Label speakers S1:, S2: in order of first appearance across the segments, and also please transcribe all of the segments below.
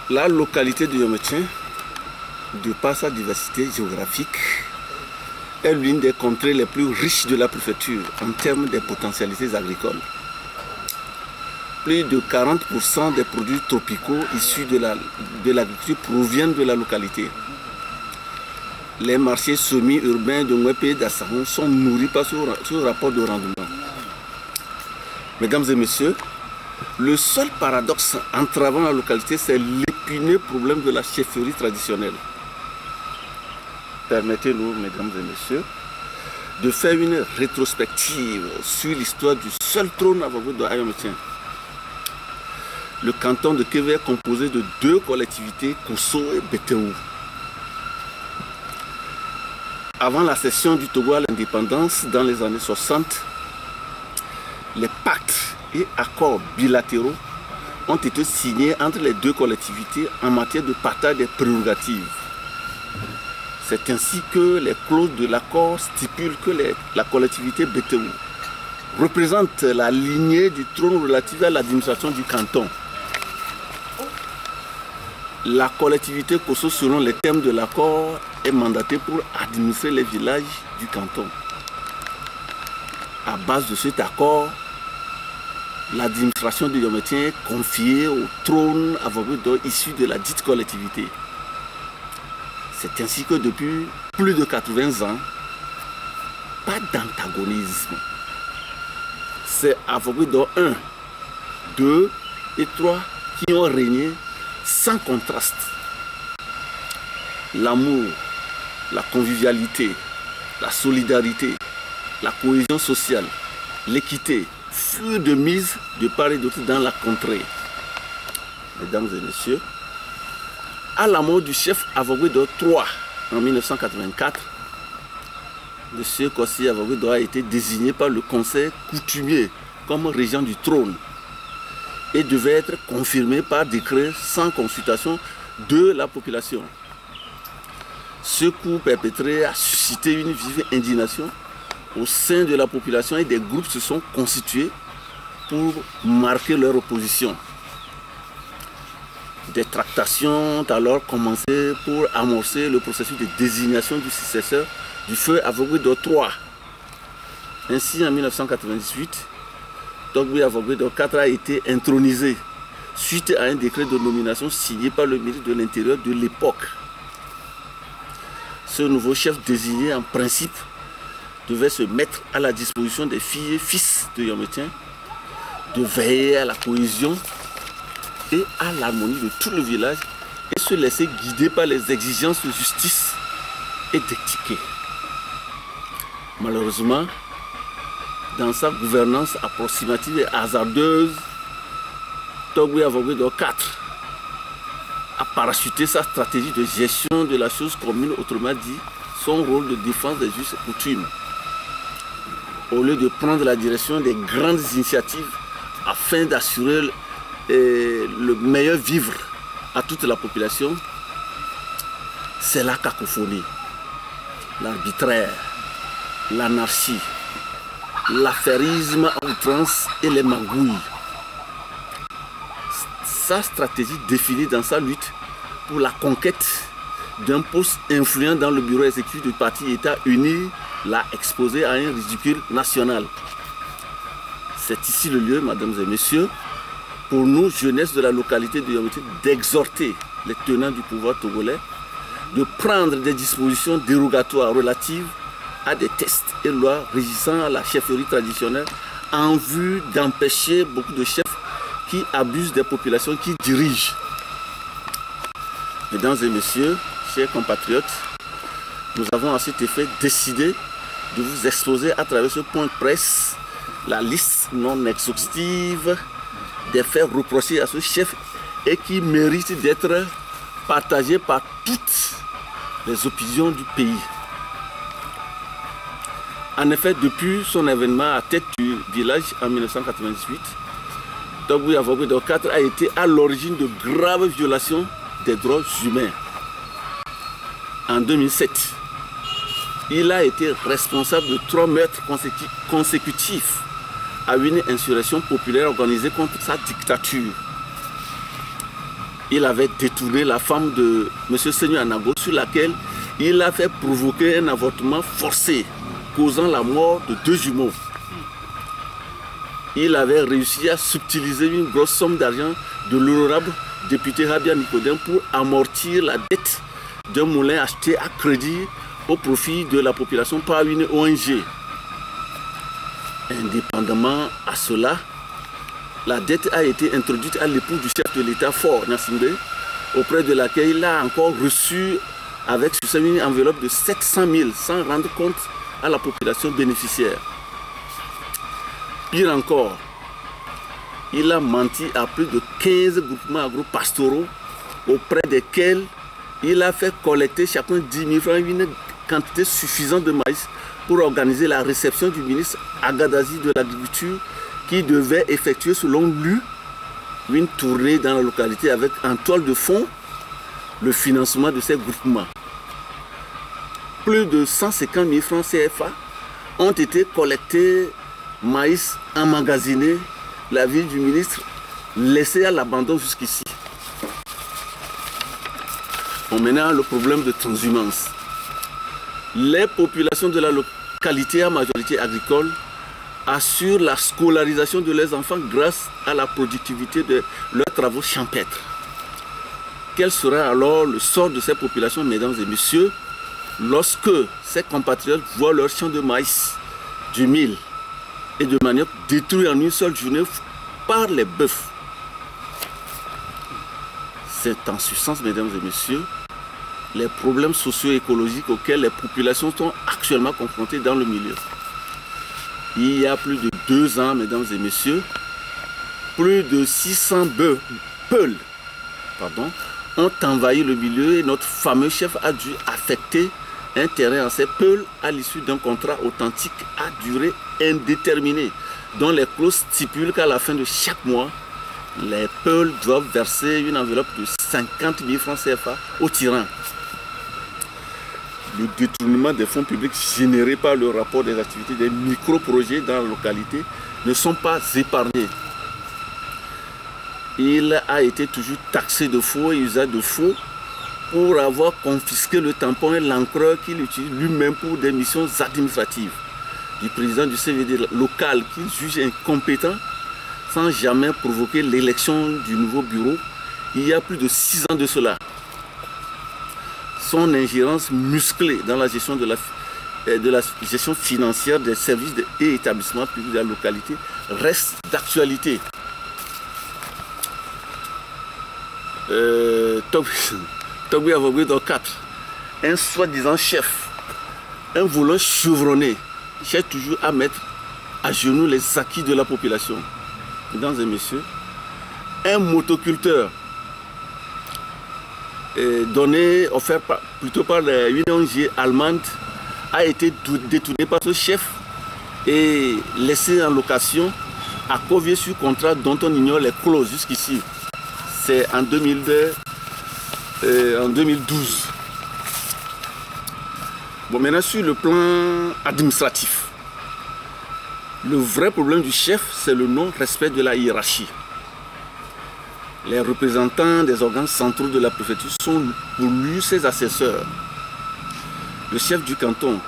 S1: La localité de Yometien, de par sa diversité géographique, est l'une des contrées les plus riches de la préfecture en termes de potentialités agricoles. Plus de 40% des produits tropicaux issus de l'agriculture proviennent de la localité. Les marchés semi-urbains de Mwepe et d'Assaron sont nourris par ce rapport de rendement. Mesdames et messieurs, le seul paradoxe entravant la localité, c'est l'épineux problème de la chefferie traditionnelle. Permettez-nous, mesdames et messieurs, de faire une rétrospective sur l'histoire du seul trône aveugle de Yometien. Le canton de Kévé est composé de deux collectivités, Kosso et Bétéou. Avant la cession du Togo à l'indépendance, dans les années 60, les pactes et accords bilatéraux ont été signés entre les deux collectivités en matière de partage des prérogatives. C'est ainsi que les clauses de l'accord stipulent que la collectivité Bétéou représente la lignée du trône relative à l'administration du canton. La collectivité Kosso, selon les termes de l'accord, est mandatée pour administrer les villages du canton. À base de cet accord, l'administration de Yometien est confiée au trône aveugle issu de la dite collectivité. C'est ainsi que depuis plus de 80 ans, pas d'antagonisme. C'est aveugle 1, 2 et 3 qui ont régné sans contraste. L'amour, la convivialité, la solidarité, la cohésion sociale, l'équité furent de mise de part et d'autre dans la contrée. Mesdames et messieurs, à la mort du chef Avogüedo III en 1984, M. Kossi Avogüedo a été désigné par le conseil coutumier comme régent du trône et devait être confirmé par décret sans consultation de la population. Ce coup perpétré a suscité une vive indignation au sein de la population et des groupes se sont constitués pour marquer leur opposition. Des tractations ont alors commencé pour amorcer le processus de désignation du successeur du feu Avogüedo III. Ainsi, en 1998, Togbe Avogüedo IV a été intronisé suite à un décret de nomination signé par le ministre de l'Intérieur de l'époque. Ce nouveau chef désigné en principe devait se mettre à la disposition des filles et fils de Yometien, de veiller à la cohésion et à l'harmonie de tout le village et se laisser guider par les exigences de justice et d'éthique. Malheureusement, dans sa gouvernance approximative et hasardeuse, Togbe Avogüedo IV a parachuté sa stratégie de gestion de la chose commune, autrement dit, son rôle de défense des us et coutumes. Au lieu de prendre la direction des grandes initiatives afin d'assurer le meilleur vivre à toute la population, c'est la cacophonie, l'arbitraire, l'anarchie, l'affairisme à outrance et les magouilles. Sa stratégie définie dans sa lutte pour la conquête d'un poste influent dans le bureau exécutif du parti État uni l'a exposé à un ridicule national. C'est ici le lieu, mesdames et messieurs, pour nous, jeunesse de la localité de Yometien, d'exhorter les tenants du pouvoir togolais de prendre des dispositions dérogatoires relatives à des tests et lois régissant la chefferie traditionnelle en vue d'empêcher beaucoup de chefs qui abusent des populations qui dirigent. Mesdames et messieurs, chers compatriotes, nous avons à cet effet décidé de vous exposer à travers ce point de presse la liste non exhaustive des faits reprochés à ce chef et qui méritent d'être partagés par toutes les opinions du pays. En effet, depuis son événement à tête du village en 1998, Togbe Avogüedo IV a été à l'origine de graves violations des droits humains. En 2007, il a été responsable de 3 meurtres consécutifs à une insurrection populaire organisée contre sa dictature. il avait détourné la femme de M. Seigneur Anago, sur laquelle il a fait provoquer un avortement forcé, causant la mort de 2 jumeaux. Il avait réussi à subtiliser une grosse somme d'argent de l'honorable député Rabia Nicodème pour amortir la dette d'un moulin acheté à crédit au profit de la population par une ONG. Indépendamment à cela, la dette a été introduite à l'épouse du chef de l'État, Faure Gnassingbé, auprès de laquelle il a encore reçu avec succès une enveloppe de 700 000 sans rendre compte à la population bénéficiaire. Pire encore, il a menti à plus de 15 groupements agro-pastoraux auprès desquels il a fait collecter chacun 10 000 francs, une quantité suffisante de maïs pour organiser la réception du ministre Agadazi de l'Agriculture qui devait effectuer selon lui une tournée dans la localité avec en toile de fond le financement de ces groupements. Plus de 150 000 francs CFA ont été collectés, maïs emmagasiné, la ville du ministre laissée à l'abandon jusqu'ici. Maintenant, le problème de transhumance. Les populations de la localité à majorité agricole assurent la scolarisation de leurs enfants grâce à la productivité de leurs travaux champêtres. Quel sera alors le sort de ces populations, mesdames et messieurs, lorsque ces compatriotes voient leurs champs de maïs, du mil et de manioc détruits en une seule journée par les bœufs? C'est en substance, mesdames et messieurs, les problèmes socio-écologiques auxquels les populations sont actuellement confrontées dans le milieu. Il y a plus de 2 ans, mesdames et messieurs, plus de 600 peuls ont envahi le milieu et notre fameux chef a dû affecter un terrain à ces peuls à l'issue d'un contrat authentique à durée indéterminée, dont les clauses stipulent qu'à la fin de chaque mois, les peuls doivent verser une enveloppe de 50 000 francs CFA aux tyrans. Le détournement des fonds publics générés par le rapport des activités des micro-projets dans la localité ne sont pas épargnés. Il a été toujours taxé de faux et usage de faux pour avoir confisqué le tampon et l'encreur qu'il utilise lui-même pour des missions administratives. Du président du CVD local qu'il juge incompétent sans jamais provoquer l'élection du nouveau bureau il y a plus de 6 ans de cela. Son ingérence musclée dans la gestion de la gestion financière des services et établissements publics de la localité reste d'actualité. Togbi Avogui dans 4, un soi-disant chef, un volant chevronné, cherche toujours à mettre à genoux les acquis de la population. Mesdames et messieurs, un motoculteur offert plutôt par une ONG allemande a été détourné par ce chef et laissé en location à Covier sur contrat dont on ignore les clauses jusqu'ici. C'est en 2012. Bon, maintenant sur le plan administratif, le vrai problème du chef, c'est le non-respect de la hiérarchie. Les représentants des organes centraux de la préfecture sont pour lui ses assesseurs. Le chef du canton,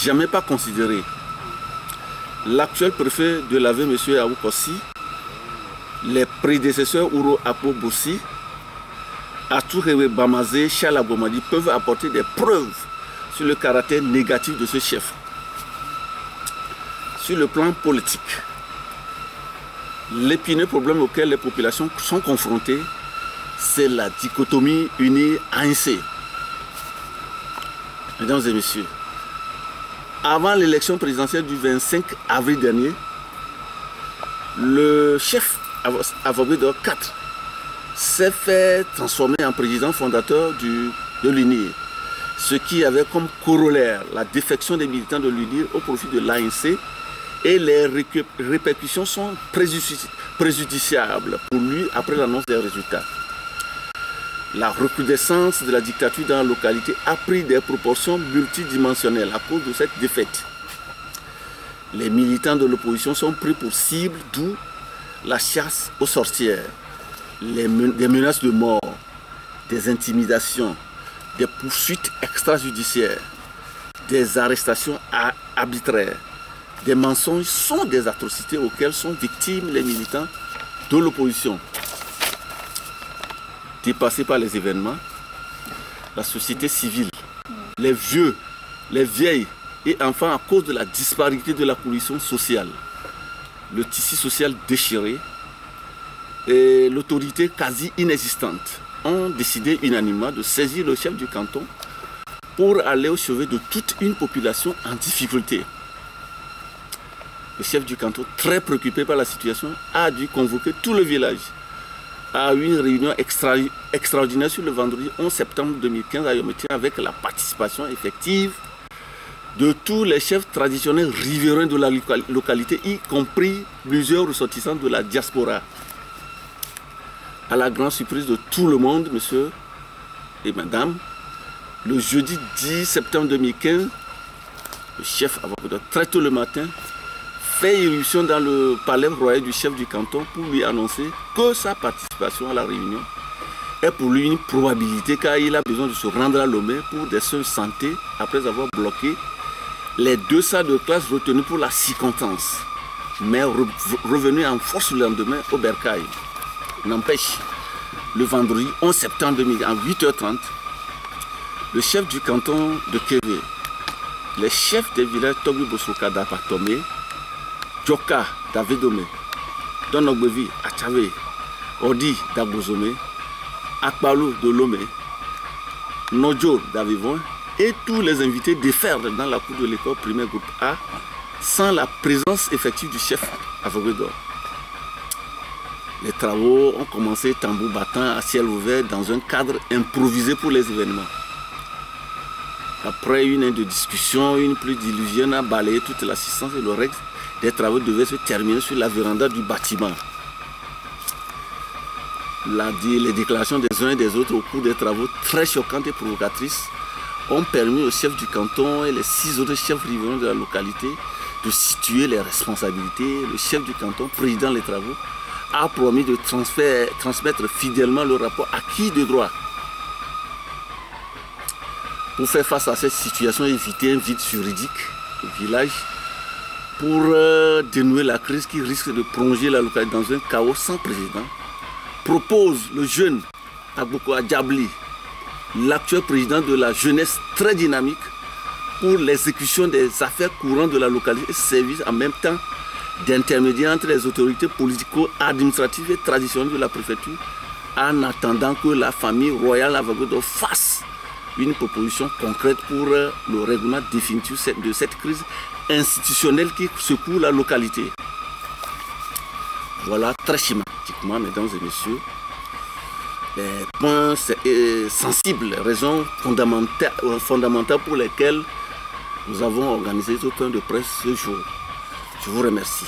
S1: jamais pas considéré. L'actuel préfet de l'AV, M. Aoukossi, les prédécesseurs Ouro Apo Boussi, Atourewe Bamazé, Chala Bomadi peuvent apporter des preuves sur le caractère négatif de ce chef. Sur le plan politique, l'épineux problème auquel les populations sont confrontées, c'est la dichotomie unie-ANC. Mesdames et messieurs, avant l'élection présidentielle du 25 avril dernier, le chef Avogui-Dor 4 s'est fait transformer en président fondateur de l'UNIR, ce qui avait comme corollaire la défection des militants de l'UNIR au profit de l'ANC, et les répercussions sont préjudiciables pour lui après l'annonce des résultats. La recrudescence de la dictature dans la localité a pris des proportions multidimensionnelles à cause de cette défaite. Les militants de l'opposition sont pris pour cible, d'où la chasse aux sorcières, des menaces de mort, des intimidations, des poursuites extrajudiciaires, des arrestations arbitraires, des mensonges sont des atrocités auxquelles sont victimes les militants de l'opposition. Dépassés par les événements, la société civile, les vieux, les vieilles et enfants à cause de la disparité de la condition sociale, le tissu social déchiré et l'autorité quasi inexistante ont décidé unanimement de saisir le chef du canton pour aller au chevet de toute une population en difficulté. Le chef du canton, très préoccupé par la situation, a dû convoquer tout le village à une réunion extraordinaire sur le vendredi 11 septembre 2015 à Yométier avec la participation effective de tous les chefs traditionnels riverains de la localité, y compris plusieurs ressortissants de la diaspora. À la grande surprise de tout le monde, monsieur et madame, le jeudi 10 septembre 2015, le chef, très tôt le matin, fait irruption dans le palais royal du chef du canton pour lui annoncer que sa participation à la réunion est pour lui une probabilité car il a besoin de se rendre à Lomé pour des soins de santé après avoir bloqué les 2 salles de classe retenues pour la circonstance, mais revenu en force le lendemain au Bercail. N'empêche, le vendredi 11 septembre 2000 à 8h30, le chef du canton de Kévé, les chefs des villages Tobi Bosoka d'Apatomé, Djoka d'Avedome, Donogbevi Achave, Odi d'Agbozome, Akbalou de Lomé, Nodjo d'Avivon et tous les invités déferlent dans la cour de l'école primaire groupe A sans la présence effective du chef Avogedor. Les travaux ont commencé tambour battant à ciel ouvert dans un cadre improvisé pour les événements. Après une heure de discussion, une pluie diluvienne a balayé toute l'assistance et le reste des travaux devaient se terminer sur la véranda du bâtiment. Les déclarations des uns et des autres au cours des travaux très choquantes et provocatrices ont permis au chef du canton et les 6 autres chefs riverains de la localité de situer les responsabilités. Le chef du canton, président des travaux, a promis de transmettre fidèlement le rapport acquis de droit. Pour faire face à cette situation, éviter un vide juridique au village, pour dénouer la crise qui risque de plonger la localité dans un chaos sans précédent, propose le jeune Agboko Adjabli, l'actuel président de la jeunesse très dynamique, pour l'exécution des affaires courantes de la localité et service en même temps d'intermédiaire entre les autorités politico-administratives et traditionnelles de la préfecture, en attendant que la famille royale Avagodo fasse une proposition concrète pour le règlement définitif de cette crise institutionnelle qui secoue la localité. Voilà très schématiquement, mesdames et messieurs, les points sensibles, les raisons fondamentales pour lesquelles nous avons organisé ce point de presse ce jour. Je vous remercie.